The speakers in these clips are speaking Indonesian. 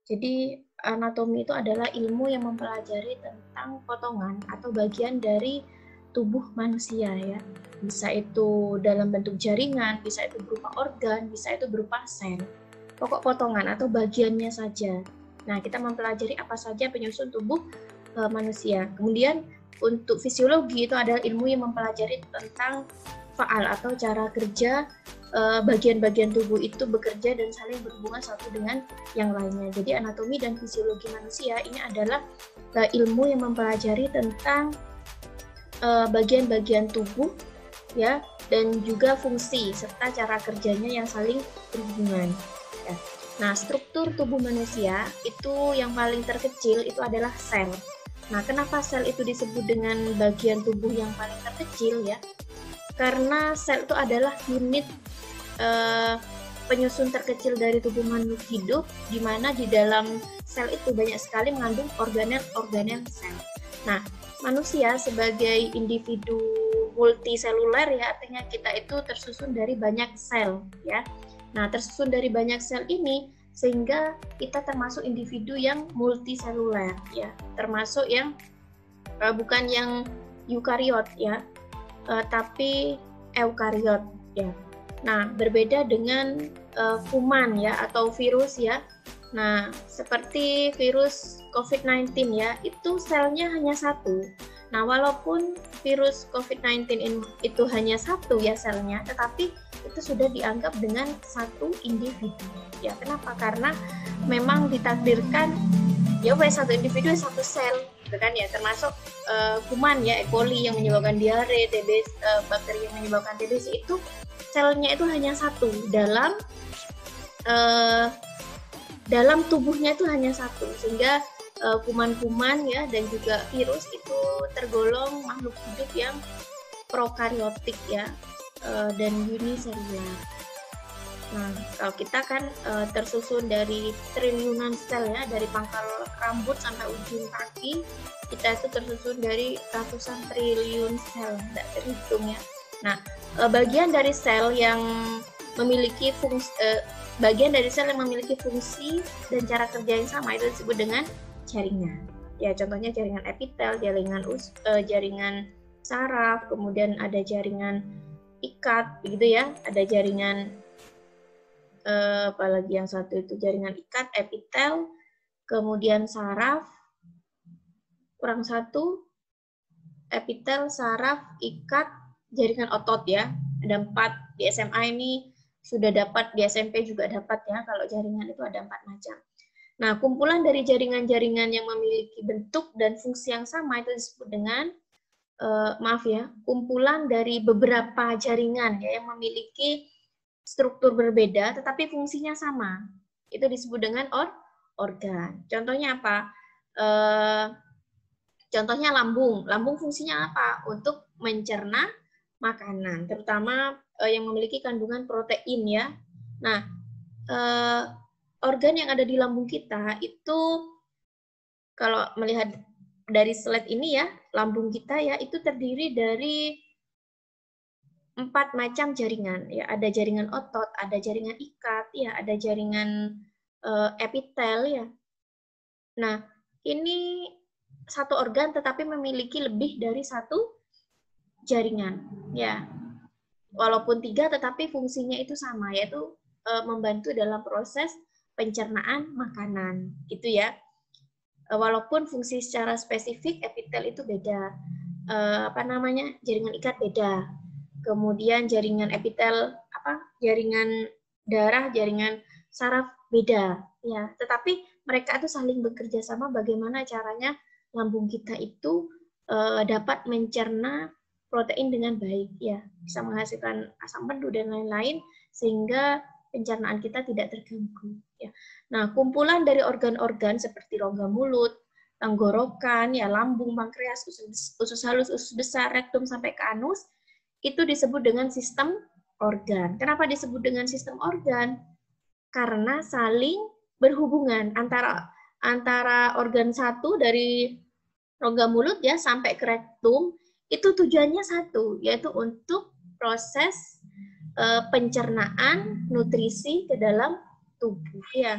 Jadi anatomi itu adalah ilmu yang mempelajari tentang potongan atau bagian dari tubuh manusia ya. Bisa itu dalam bentuk jaringan, bisa itu berupa organ, bisa itu berupa sel. Pokok potongan atau bagiannya saja. Nah, kita mempelajari apa saja penyusun tubuh manusia. Kemudian untuk fisiologi itu adalah ilmu yang mempelajari tentang faal atau cara kerja bagian-bagian tubuh itu bekerja dan saling berhubungan satu dengan yang lainnya. Jadi anatomi dan fisiologi manusia ini adalah ilmu yang mempelajari tentang bagian-bagian tubuh ya, dan juga fungsi serta cara kerjanya yang saling berhubungan. Ya. Nah, struktur tubuh manusia itu yang paling terkecil itu adalah sel. Nah, kenapa sel itu disebut dengan bagian tubuh yang paling terkecil ya? Karena sel itu adalah unit penyusun terkecil dari tubuh makhluk hidup, di mana di dalam sel itu banyak sekali mengandung organel-organel sel. Nah, manusia sebagai individu multiseluler ya, artinya kita itu tersusun dari banyak sel ya. Nah, tersusun dari banyak sel ini sehingga kita termasuk individu yang multiseluler ya, termasuk yang bukan yang eukariot ya, tapi eukariot ya. Nah, berbeda dengan kuman ya atau virus ya. Nah, seperti virus COVID-19 ya, itu selnya hanya satu. Nah, walaupun virus COVID-19 itu hanya satu ya selnya, tetapi itu sudah dianggap dengan satu individu. Ya, kenapa? Karena memang ditakdirkan ya satu individu satu sel, gitu kan ya, termasuk kuman ya, E. coli yang menyebabkan diare, TBC, bakteri yang menyebabkan TBC itu selnya itu hanya satu dalam tubuhnya itu hanya satu, sehingga kuman-kuman ya dan juga virus itu tergolong makhluk hidup yang prokaryotik ya, dan uniselular. Nah, kalau kita kan tersusun dari triliunan sel ya, dari pangkal rambut sampai ujung kaki, kita itu tersusun dari ratusan triliun sel, tidak terhitung ya. Nah, bagian dari sel yang memiliki fungsi dan cara kerja yang sama itu disebut dengan jaringan. Ya, contohnya jaringan epitel, jaringan saraf, kemudian ada jaringan ikat, begitu ya. Ada jaringan apalagi yang satu itu jaringan ikat, epitel, kemudian saraf, kurang satu, epitel, saraf, ikat, jaringan otot ya. Ada 4 di SMA ini sudah dapat, di SMP juga dapat ya, kalau jaringan itu ada 4 macam. Nah, kumpulan dari jaringan-jaringan yang memiliki bentuk dan fungsi yang sama itu disebut dengan kumpulan dari beberapa jaringan ya yang memiliki struktur berbeda tetapi fungsinya sama. Itu disebut dengan organ. Contohnya apa? Contohnya lambung. Lambung fungsinya apa? Untuk mencerna makanan, terutama yang memiliki kandungan protein ya. Nah, organ yang ada di lambung kita itu kalau melihat dari slide ini ya, lambung kita ya itu terdiri dari 4 macam jaringan ya. Ada jaringan otot, ada jaringan ikat ya, ada jaringan epitel ya. Nah, ini satu organ tetapi memiliki lebih dari satu jaringan ya. Walaupun 3 tetapi fungsinya itu sama, yaitu membantu dalam proses pencernaan makanan gitu ya. Walaupun fungsi secara spesifik epitel itu beda, jaringan ikat beda, kemudian jaringan epitel jaringan darah, jaringan saraf beda ya, tetapi mereka itu saling bekerja sama bagaimana caranya lambung kita itu dapat mencerna protein dengan baik ya, bisa menghasilkan asam pedu dan lain-lain sehingga pencernaan kita tidak terganggu ya. Nah, kumpulan dari organ-organ seperti rongga mulut, tenggorokan, ya lambung, pankreas, usus halus, usus besar, rektum sampai ke anus itu disebut dengan sistem organ. Kenapa disebut dengan sistem organ? Karena saling berhubungan antara organ satu dari rongga mulut ya sampai ke rektum itu tujuannya satu, yaitu untuk proses pencernaan nutrisi ke dalam tubuh ya.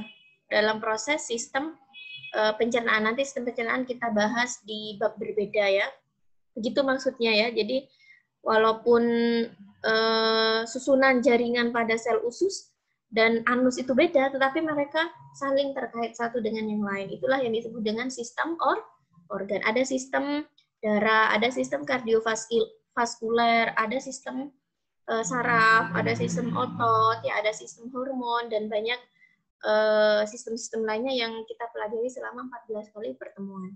dalam proses sistem pencernaan. Nanti sistem pencernaan kita bahas di bab berbeda ya. Begitu maksudnya ya. Jadi walaupun susunan jaringan pada sel usus dan anus itu beda, tetapi mereka saling terkait satu dengan yang lain. Itulah yang disebut dengan sistem organ. Ada sistem darah, ada sistem kardiovaskuler, ada sistem saraf, ada sistem otot, ya ada sistem hormon, dan banyak sistem-sistem lainnya yang kita pelajari selama 14 kali pertemuan.